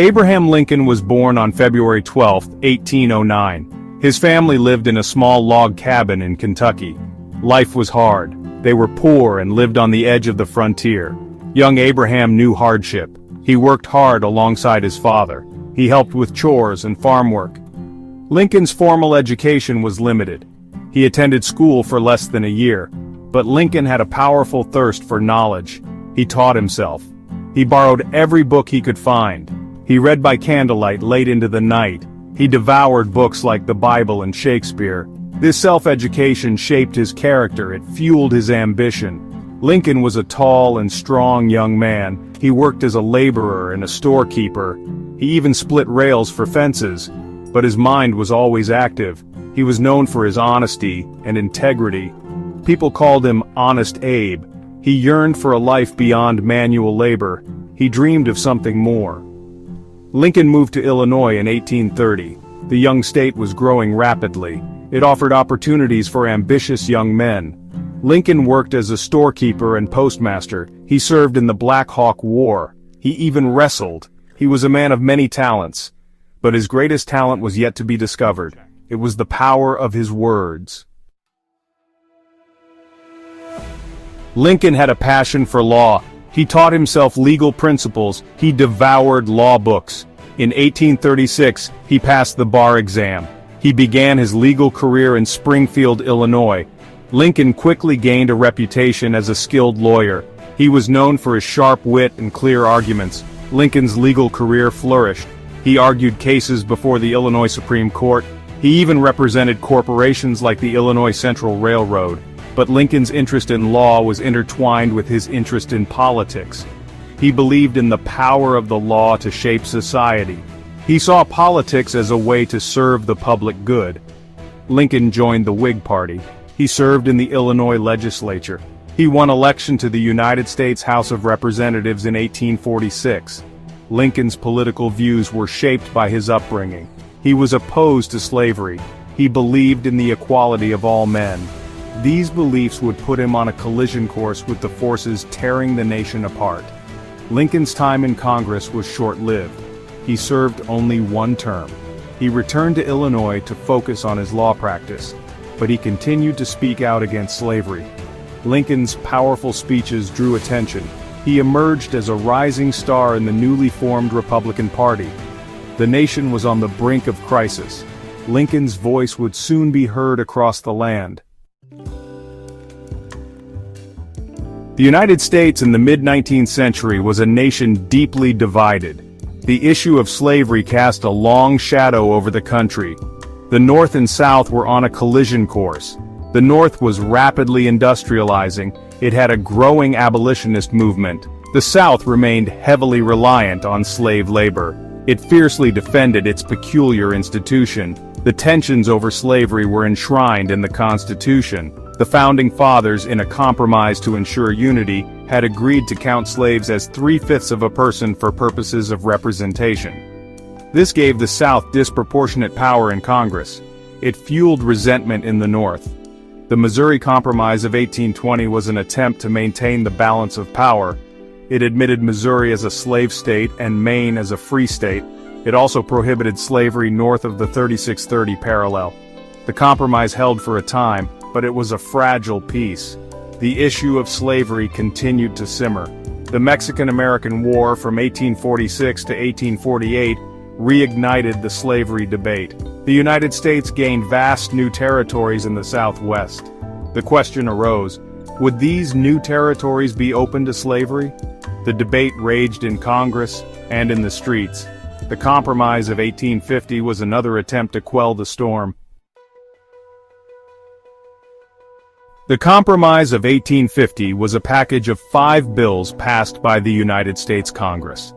Abraham Lincoln was born on February 12, 1809. His family lived in a small log cabin in Kentucky. Life was hard. They were poor and lived on the edge of the frontier. Young Abraham knew hardship. He worked hard alongside his father. He helped with chores and farm work. Lincoln's formal education was limited. He attended school for less than a year. But Lincoln had a powerful thirst for knowledge. He taught himself. He borrowed every book he could find. He read by candlelight late into the night. He devoured books like the Bible and Shakespeare. This self-education shaped his character. It fueled his ambition. Lincoln was a tall and strong young man. He worked as a laborer and a storekeeper. He even split rails for fences. But his mind was always active. He was known for his honesty and integrity. People called him Honest Abe. He yearned for a life beyond manual labor. He dreamed of something more. Lincoln moved to Illinois in 1830. The young state was growing rapidly. It offered opportunities for ambitious young men. Lincoln worked as a storekeeper and postmaster. He served in the Black Hawk War. He even wrestled. He was a man of many talents. But his greatest talent was yet to be discovered. It was the power of his words. Lincoln had a passion for law. He taught himself legal principles. He devoured law books. In 1836, he passed the bar exam. He began his legal career in Springfield, Illinois. Lincoln quickly gained a reputation as a skilled lawyer. He was known for his sharp wit and clear arguments. Lincoln's legal career flourished. He argued cases before the Illinois Supreme Court. He even represented corporations like the Illinois Central Railroad. But Lincoln's interest in law was intertwined with his interest in politics. He believed in the power of the law to shape society. He saw politics as a way to serve the public good. Lincoln joined the Whig Party. He served in the Illinois legislature. He won election to the United States House of Representatives in 1846. Lincoln's political views were shaped by his upbringing. He was opposed to slavery. He believed in the equality of all men. These beliefs would put him on a collision course with the forces tearing the nation apart. Lincoln's time in Congress was short-lived. He served only one term. He returned to Illinois to focus on his law practice, but he continued to speak out against slavery. Lincoln's powerful speeches drew attention. He emerged as a rising star in the newly formed Republican Party. The nation was on the brink of crisis. Lincoln's voice would soon be heard across the land. The United States in the mid-19th century was a nation deeply divided. The issue of slavery cast a long shadow over the country. The North and South were on a collision course. The North was rapidly industrializing. It had a growing abolitionist movement. The South remained heavily reliant on slave labor. It fiercely defended its peculiar institution. The tensions over slavery were enshrined in the Constitution. The Founding Fathers, in a compromise to ensure unity, had agreed to count slaves as 3/5 of a person for purposes of representation. This gave the South disproportionate power in Congress. It fueled resentment in the North. The Missouri Compromise of 1820 was an attempt to maintain the balance of power. It admitted Missouri as a slave state and Maine as a free state. It also prohibited slavery north of the 3630 parallel. The compromise held for a time, but it was a fragile peace. The issue of slavery continued to simmer. The Mexican-American War from 1846 to 1848 reignited the slavery debate. The United States gained vast new territories in the Southwest. The question arose, would these new territories be open to slavery? The debate raged in Congress and in the streets. The Compromise of 1850 was another attempt to quell the storm. The Compromise of 1850 was a package of 5 bills passed by the United States Congress.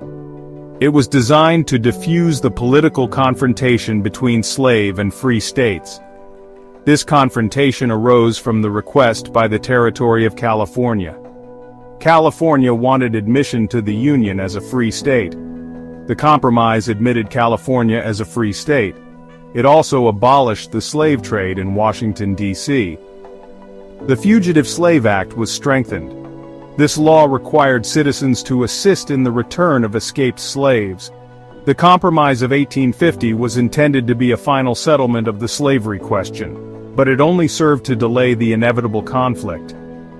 It was designed to diffuse the political confrontation between slave and free states. This confrontation arose from the request by the territory of California. California wanted admission to the Union as a free state. The Compromise admitted California as a free state. It also abolished the slave trade in Washington, D.C. The Fugitive Slave Act was strengthened. This law required citizens to assist in the return of escaped slaves. The Compromise of 1850 was intended to be a final settlement of the slavery question, but it only served to delay the inevitable conflict.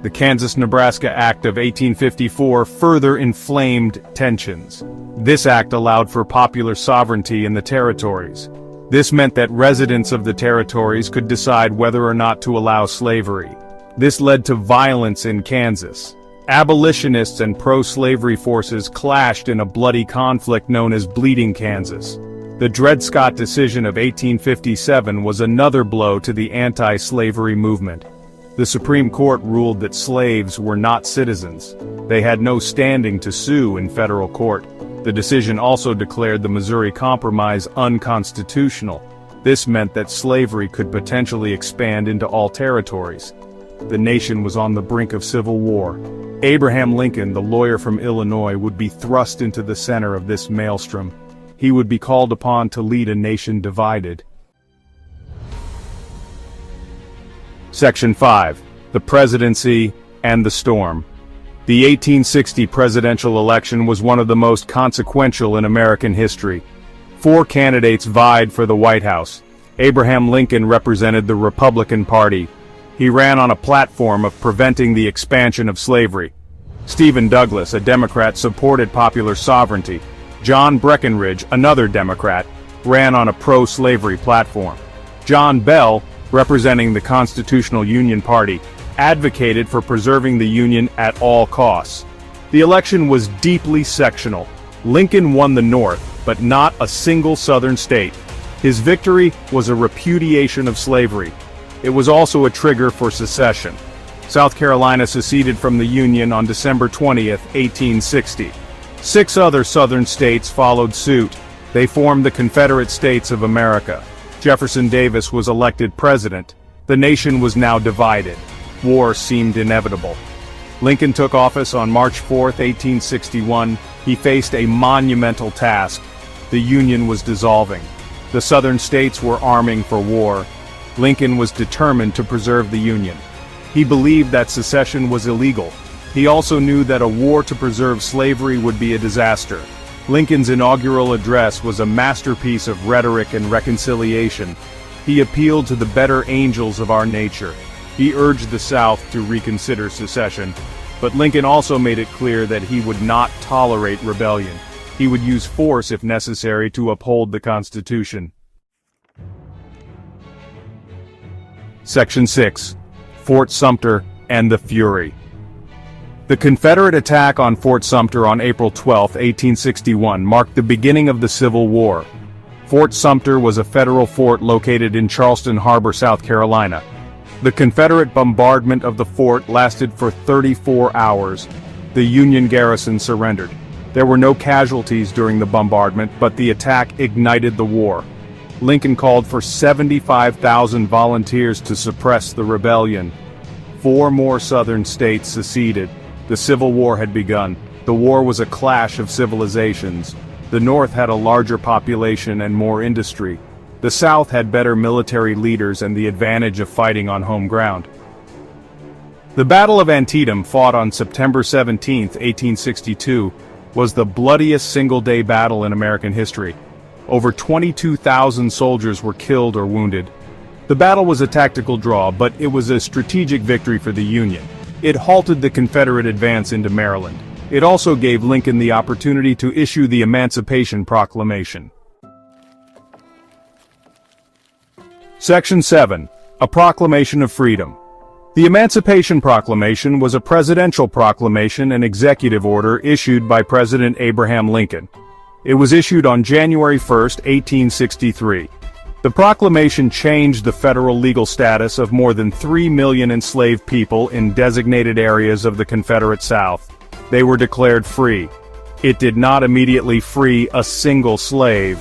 The Kansas-Nebraska Act of 1854 further inflamed tensions. This act allowed for popular sovereignty in the territories. This meant that residents of the territories could decide whether or not to allow slavery. This led to violence in Kansas. Abolitionists and pro-slavery forces clashed in a bloody conflict known as Bleeding Kansas. The Dred Scott decision of 1857 was another blow to the anti-slavery movement. The Supreme Court ruled that slaves were not citizens. They had no standing to sue in federal court. The decision also declared the Missouri Compromise unconstitutional. This meant that slavery could potentially expand into all territories. The nation was on the brink of civil war. Abraham Lincoln, the lawyer from Illinois, would be thrust into the center of this maelstrom. He would be called upon to lead a nation divided. Section 5. The Presidency and the Storm. The 1860 presidential election was one of the most consequential in American history. 4 candidates vied for the White House. Abraham Lincoln represented the Republican Party. He ran on a platform of preventing the expansion of slavery. Stephen Douglas, a Democrat, supported popular sovereignty. John Breckinridge, another Democrat, ran on a pro-slavery platform. John Bell, representing the Constitutional Union Party, advocated for preserving the Union at all costs. The election was deeply sectional. Lincoln won the North, but not a single Southern state. His victory was a repudiation of slavery. It was also a trigger for secession. South Carolina seceded from the Union on December 20, 1860. 6 other Southern states followed suit. They formed the Confederate States of America. Jefferson Davis was elected president. The nation was now divided. War seemed inevitable. Lincoln took office on March 4, 1861. He faced a monumental task. The Union was dissolving. The Southern states were arming for war. Lincoln was determined to preserve the Union. He believed that secession was illegal. He also knew that a war to preserve slavery would be a disaster. Lincoln's inaugural address was a masterpiece of rhetoric and reconciliation. He appealed to the better angels of our nature. He urged the South to reconsider secession. But Lincoln also made it clear that he would not tolerate rebellion. He would use force if necessary to uphold the Constitution. Section 6. Fort Sumter and the Fury. The Confederate attack on Fort Sumter on April 12, 1861 marked the beginning of the Civil War. Fort Sumter was a federal fort located in Charleston Harbor, South Carolina. The Confederate bombardment of the fort lasted for 34 hours. The Union garrison surrendered. There were no casualties during the bombardment, but the attack ignited the war. Lincoln called for 75,000 volunteers to suppress the rebellion. 4 more Southern states seceded. The Civil War had begun. The war was a clash of civilizations. The North had a larger population and more industry. The South had better military leaders and the advantage of fighting on home ground. The Battle of Antietam, fought on September 17, 1862, was the bloodiest single-day battle in American history. Over 22,000 soldiers were killed or wounded. The battle was a tactical draw, but it was a strategic victory for the Union. It halted the Confederate advance into Maryland. It also gave Lincoln the opportunity to issue the Emancipation Proclamation. Section 7. A Proclamation of Freedom. The Emancipation Proclamation was a presidential proclamation and executive order issued by President Abraham Lincoln. It was issued on January 1, 1863. The proclamation changed the federal legal status of more than 3 million enslaved people in designated areas of the Confederate South. They were declared free. It did not immediately free a single slave.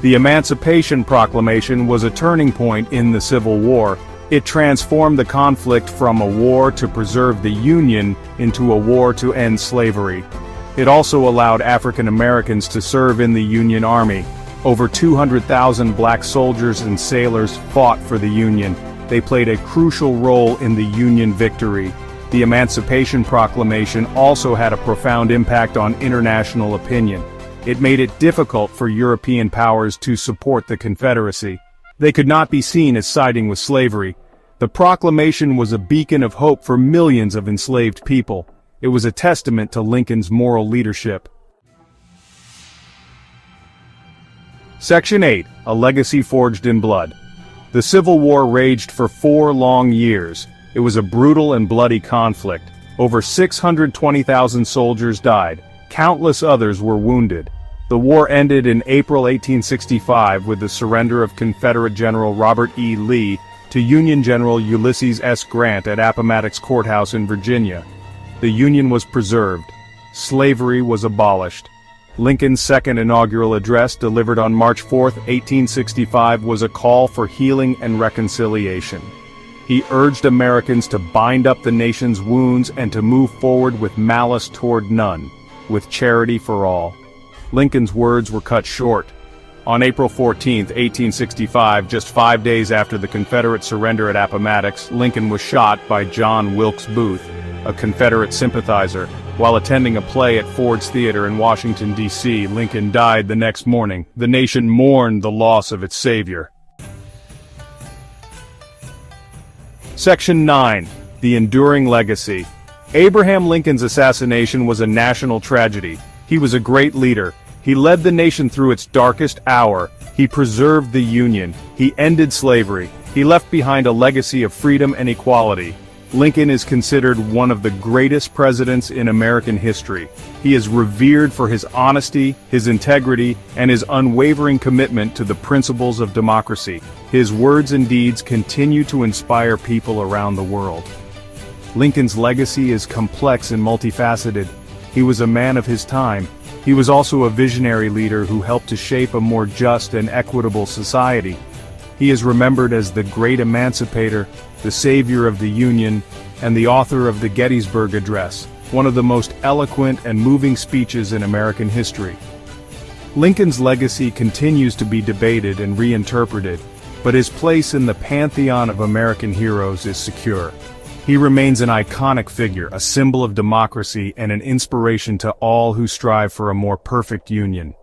The Emancipation Proclamation was a turning point in the Civil War. It transformed the conflict from a war to preserve the Union into a war to end slavery. It also allowed African Americans to serve in the Union Army. Over 200,000 black soldiers and sailors fought for the Union. They played a crucial role in the Union victory. The Emancipation Proclamation also had a profound impact on international opinion. It made it difficult for European powers to support the Confederacy. They could not be seen as siding with slavery. The proclamation was a beacon of hope for millions of enslaved people. It was a testament to Lincoln's moral leadership. Section 8. A Legacy Forged in Blood. The Civil War raged for 4 long years. It was a brutal and bloody conflict. Over 620,000 soldiers died. Countless others were wounded. The war ended in April 1865 with the surrender of Confederate General Robert E. Lee to Union General Ulysses S. Grant at Appomattox Courthouse in Virginia. The Union was preserved. Slavery was abolished. Lincoln's second inaugural address, delivered on March 4, 1865, was a call for healing and reconciliation. He urged Americans to bind up the nation's wounds and to move forward with malice toward none, with charity for all. Lincoln's words were cut short. On April 14, 1865, just 5 days after the Confederate surrender at Appomattox, Lincoln was shot by John Wilkes Booth, a Confederate sympathizer. While attending a play at Ford's Theater in Washington, D.C., Lincoln died the next morning. The nation mourned the loss of its savior. Section 9. The Enduring Legacy. Abraham Lincoln's assassination was a national tragedy. He was a great leader. He led the nation through its darkest hour. He preserved the Union. He ended slavery. He left behind a legacy of freedom and equality. Lincoln is considered one of the greatest presidents in American history. He is revered for his honesty, his integrity, and his unwavering commitment to the principles of democracy. His words and deeds continue to inspire people around the world. Lincoln's legacy is complex and multifaceted. He was a man of his time. He was also a visionary leader who helped to shape a more just and equitable society. He is remembered as the great emancipator, the savior of the Union, and the author of the Gettysburg Address, one of the most eloquent and moving speeches in American history. Lincoln's legacy continues to be debated and reinterpreted, but his place in the pantheon of American heroes is secure. He remains an iconic figure, a symbol of democracy, and an inspiration to all who strive for a more perfect union.